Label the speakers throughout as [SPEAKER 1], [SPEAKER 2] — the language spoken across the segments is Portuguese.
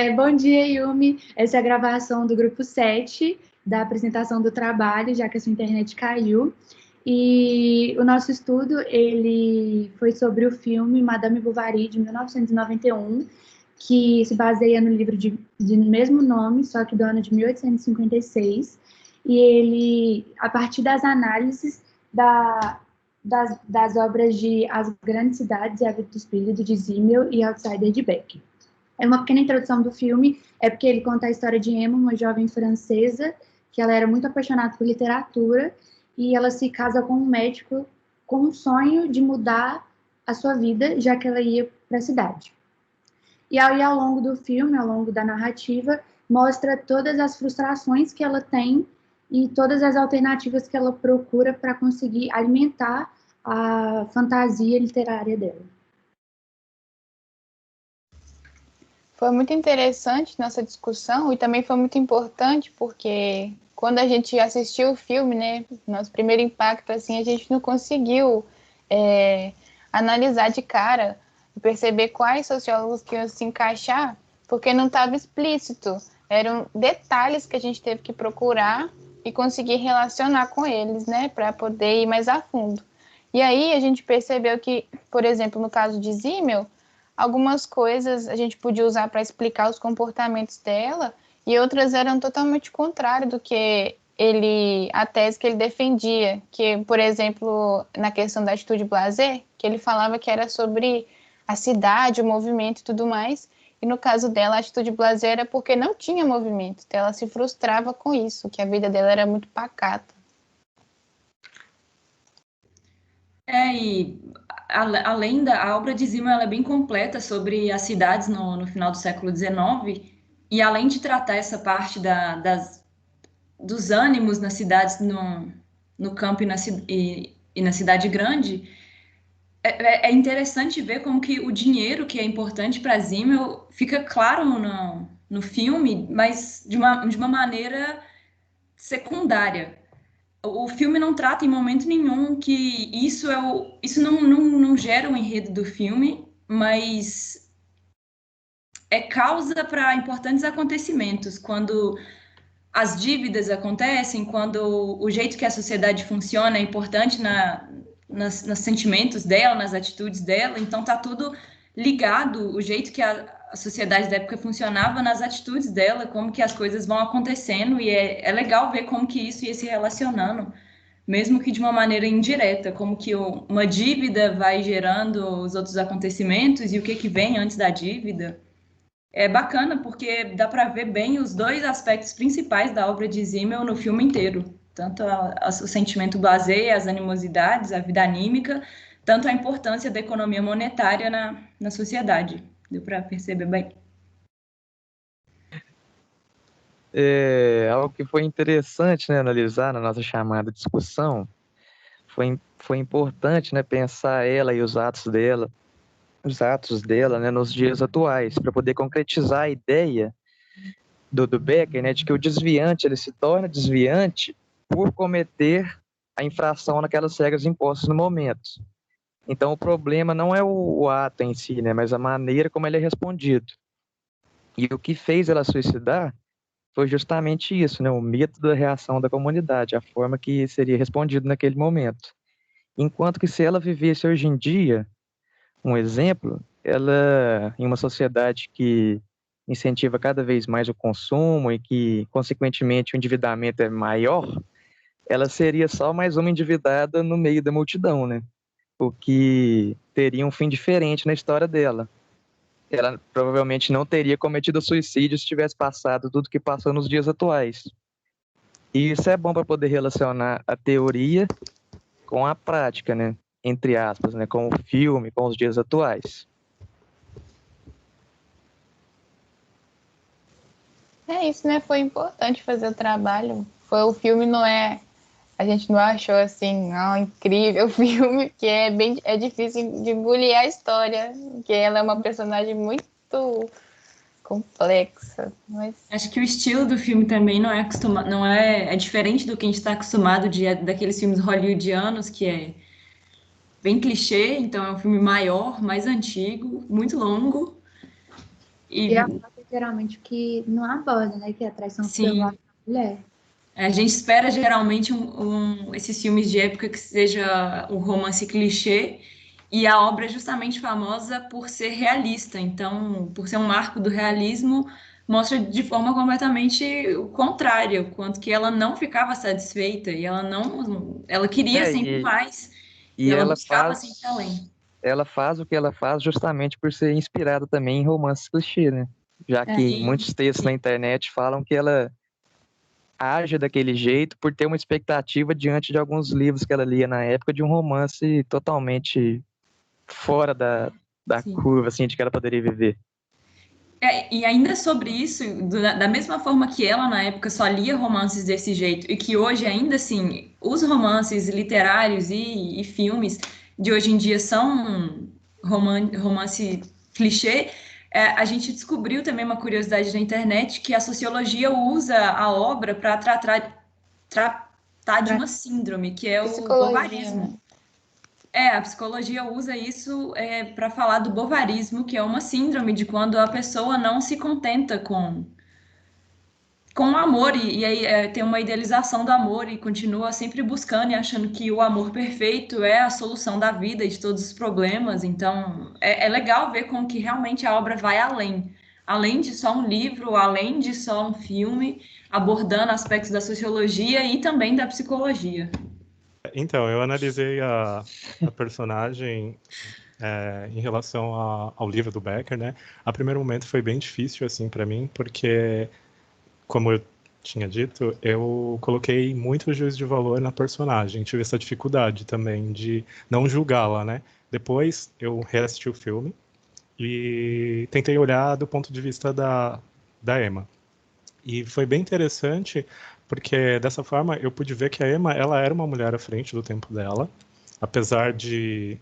[SPEAKER 1] Bom dia, Yumi. Essa é a gravação do grupo 7, da apresentação do trabalho, já que a sua internet caiu. E o nosso estudo, ele foi sobre o filme Madame Bovary, de 1991, que se baseia no livro de mesmo nome, só que do ano de 1856. E ele, a partir das análises das obras de As Grandes Cidades e A Vida do Espírito, de Zimmel e Outsider, de Beck. É uma pequena introdução do filme, é porque ele conta a história de Emma, uma jovem francesa, que ela era muito apaixonada por literatura, e ela se casa com um médico com um sonho de mudar a sua vida, já que ela ia para a cidade. E aí, ao longo do filme, ao longo da narrativa, mostra todas as frustrações que ela tem e todas as alternativas que ela procura para conseguir alimentar a fantasia literária dela.
[SPEAKER 2] Foi muito interessante nossa discussão e também foi muito importante porque quando a gente assistiu o filme, né, nosso primeiro impacto, assim, a gente não conseguiu analisar de cara, perceber quais sociólogos que iam se encaixar, porque não estava explícito. Eram detalhes que a gente teve que procurar e conseguir relacionar com eles, né, para poder ir mais a fundo. E aí a gente percebeu que, por exemplo, no caso de Zimmel, algumas coisas a gente podia usar para explicar os comportamentos dela e outras eram totalmente contrário do que a tese que ele defendia, que, por exemplo, na questão da atitude blasé, que ele falava que era sobre a cidade, o movimento e tudo mais, e no caso dela, a atitude blasé era porque não tinha movimento, então ela se frustrava com isso, que a vida dela era muito pacata.
[SPEAKER 3] E além a obra de Zimmel ela é bem completa sobre as cidades no final do século XIX, e além de tratar essa parte dos ânimos nas cidades, no campo e na cidade grande, é interessante ver como que o dinheiro, que é importante para Zimmel, fica claro no filme, mas de uma maneira secundária. O filme não trata em momento nenhum que isso não gera o enredo do filme, mas é causa para importantes acontecimentos, quando as dívidas acontecem, quando o jeito que a sociedade funciona é importante nos sentimentos dela, nas atitudes dela, então tá tudo ligado, o jeito que a sociedade da época funcionava nas atitudes dela, como que as coisas vão acontecendo, e é legal ver como que isso ia se relacionando, mesmo que de uma maneira indireta, como que uma dívida vai gerando os outros acontecimentos e o que vem antes da dívida. É bacana porque dá para ver bem os dois aspectos principais da obra de Zimmel no filme inteiro, tanto o sentimento blasé, as animosidades, a vida anímica, tanto a importância da economia monetária na sociedade. Deu para perceber bem?
[SPEAKER 4] Algo que foi interessante, né, analisar na nossa chamada discussão foi importante, né, pensar ela e os atos dela, né, nos dias atuais, para poder concretizar a ideia do Becker, né, de que o desviante ele se torna desviante por cometer a infração naquelas regras impostas no momento. Então, o problema não é o ato em si, né, mas a maneira como ele é respondido. E o que fez ela suicidar foi justamente isso, né, o medo da reação da comunidade, a forma que seria respondido naquele momento. Enquanto que se ela vivesse hoje em dia, um exemplo, ela, em uma sociedade que incentiva cada vez mais o consumo e que, consequentemente, o endividamento é maior, ela seria só mais uma endividada no meio da multidão, né? O que teria um fim diferente na história dela. Ela provavelmente não teria cometido suicídio se tivesse passado tudo que passou nos dias atuais. E isso é bom para poder relacionar a teoria com a prática, né? Entre aspas, né? Com o filme, com os dias atuais.
[SPEAKER 2] É isso, né? Foi importante fazer o trabalho. O filme não é... A gente não achou assim, incrível o filme, porque é difícil de engolir a história, porque ela é uma personagem muito complexa. Mas...
[SPEAKER 3] Acho que o estilo do filme também é diferente do que a gente está acostumado daqueles filmes hollywoodianos, que é bem clichê, então é um filme maior, mais antigo, muito longo.
[SPEAKER 1] E a geralmente o que não aborda, né? Que é a traição por
[SPEAKER 3] Sim.
[SPEAKER 1] parte da mulher.
[SPEAKER 3] A gente espera geralmente esses filmes de época que seja o romance clichê, e a obra é justamente famosa por ser realista. Então, por ser um marco do realismo, mostra de forma completamente contrária, o quanto que ela não ficava satisfeita e ela queria
[SPEAKER 4] É,
[SPEAKER 3] sempre mais e
[SPEAKER 4] e
[SPEAKER 3] ela buscava sempre além.
[SPEAKER 4] ela faz o que ela faz justamente por ser inspirada também em romances clichê, né? Já que
[SPEAKER 1] É.
[SPEAKER 4] muitos textos na internet falam que ela age daquele jeito por ter uma expectativa diante de alguns livros que ela lia na época de um romance totalmente fora da
[SPEAKER 3] Sim.
[SPEAKER 4] curva, assim, de que ela poderia viver.
[SPEAKER 3] E ainda sobre isso, da mesma forma que ela na época só lia romances desse jeito, e que hoje ainda assim, os romances literários e filmes de hoje em dia são romance clichê, a gente descobriu também uma curiosidade na internet que a sociologia usa a obra para tratar de uma síndrome, que é o
[SPEAKER 2] Psicologia, né?
[SPEAKER 3] bovarismo. A psicologia usa isso para falar do bovarismo, que é uma síndrome de quando a pessoa não se contenta com o amor, e aí tem uma idealização do amor e continua sempre buscando e achando que o amor perfeito é a solução da vida e de todos os problemas. Então, é legal ver como que realmente a obra vai além de só um livro, além de só um filme, abordando aspectos da sociologia e também da psicologia.
[SPEAKER 5] Então, eu analisei a personagem em relação ao livro do Becker, né? A primeiro momento foi bem difícil, assim, para mim, porque, como eu tinha dito, eu coloquei muito juízo de valor na personagem. Tive essa dificuldade também de não julgá-la, né? Depois, eu reassisti o filme e tentei olhar do ponto de vista da Emma. E foi bem interessante, porque dessa forma eu pude ver que a Emma, ela era uma mulher à frente do tempo dela, apesar de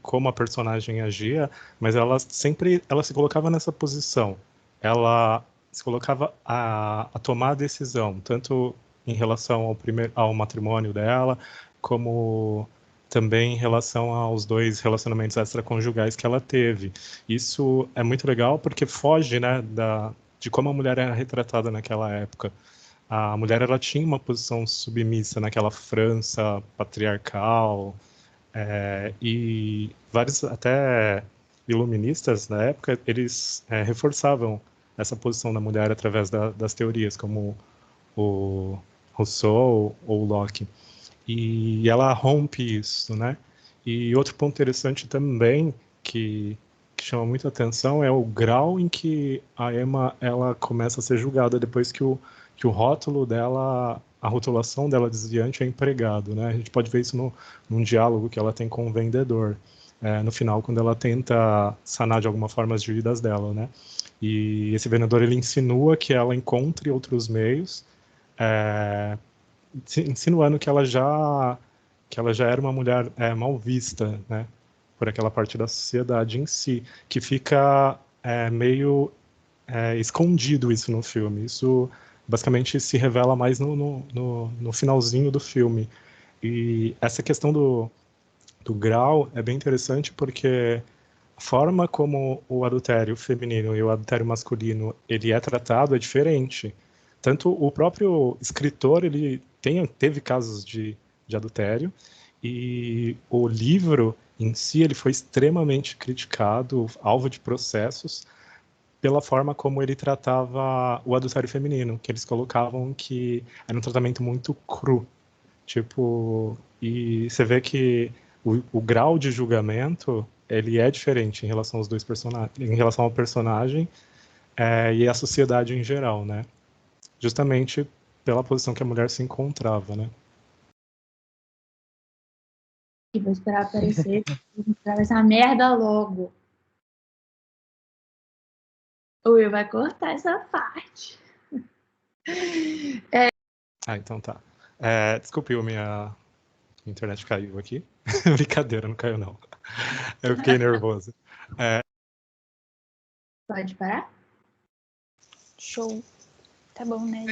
[SPEAKER 5] como a personagem agia, mas ela se colocava nessa posição. Ela se colocava a tomar a decisão, tanto em relação ao matrimônio dela, como também em relação aos 2 relacionamentos extraconjugais que ela teve. Isso é muito legal porque foge, né, de como a mulher era retratada naquela época. A mulher, ela tinha uma posição submissa naquela França patriarcal, e vários até iluministas na época, eles reforçavam essa posição da mulher através das teorias, como o Rousseau ou Locke. E ela rompe isso, né? E outro ponto interessante também que chama muita atenção é o grau em que a Emma ela começa a ser julgada depois que o rótulo dela, a rotulação dela desviante é empregado, né? A gente pode ver isso num diálogo que ela tem com o vendedor, no final, quando ela tenta sanar de alguma forma as dívidas dela, né? E esse vendedor, ele insinua que ela encontre outros meios, insinuando que ela já era uma mulher mal vista, né? Por aquela parte da sociedade em si, que fica meio escondido isso no filme. Isso basicamente se revela mais no finalzinho do filme. E essa questão do grau é bem interessante porque a forma como o adultério feminino e o adultério masculino ele é tratado é diferente. Tanto o próprio escritor ele teve casos de adultério, e o livro em si ele foi extremamente criticado, alvo de processos, pela forma como ele tratava o adultério feminino, que eles colocavam que era um tratamento muito cru. Tipo, e você vê que o grau de julgamento ele é diferente em relação aos 2 personagens, em relação ao personagem e à sociedade em geral, né? Justamente pela posição que a mulher se encontrava, né?
[SPEAKER 1] E vou esperar aparecer, vou mostrar essa merda logo. O Will vai cortar essa parte.
[SPEAKER 5] Ah, então tá. Desculpe, minha internet caiu aqui. Brincadeira, não caiu não. Eu fiquei nervoso.
[SPEAKER 1] Pode parar?
[SPEAKER 2] Show. Tá bom, né?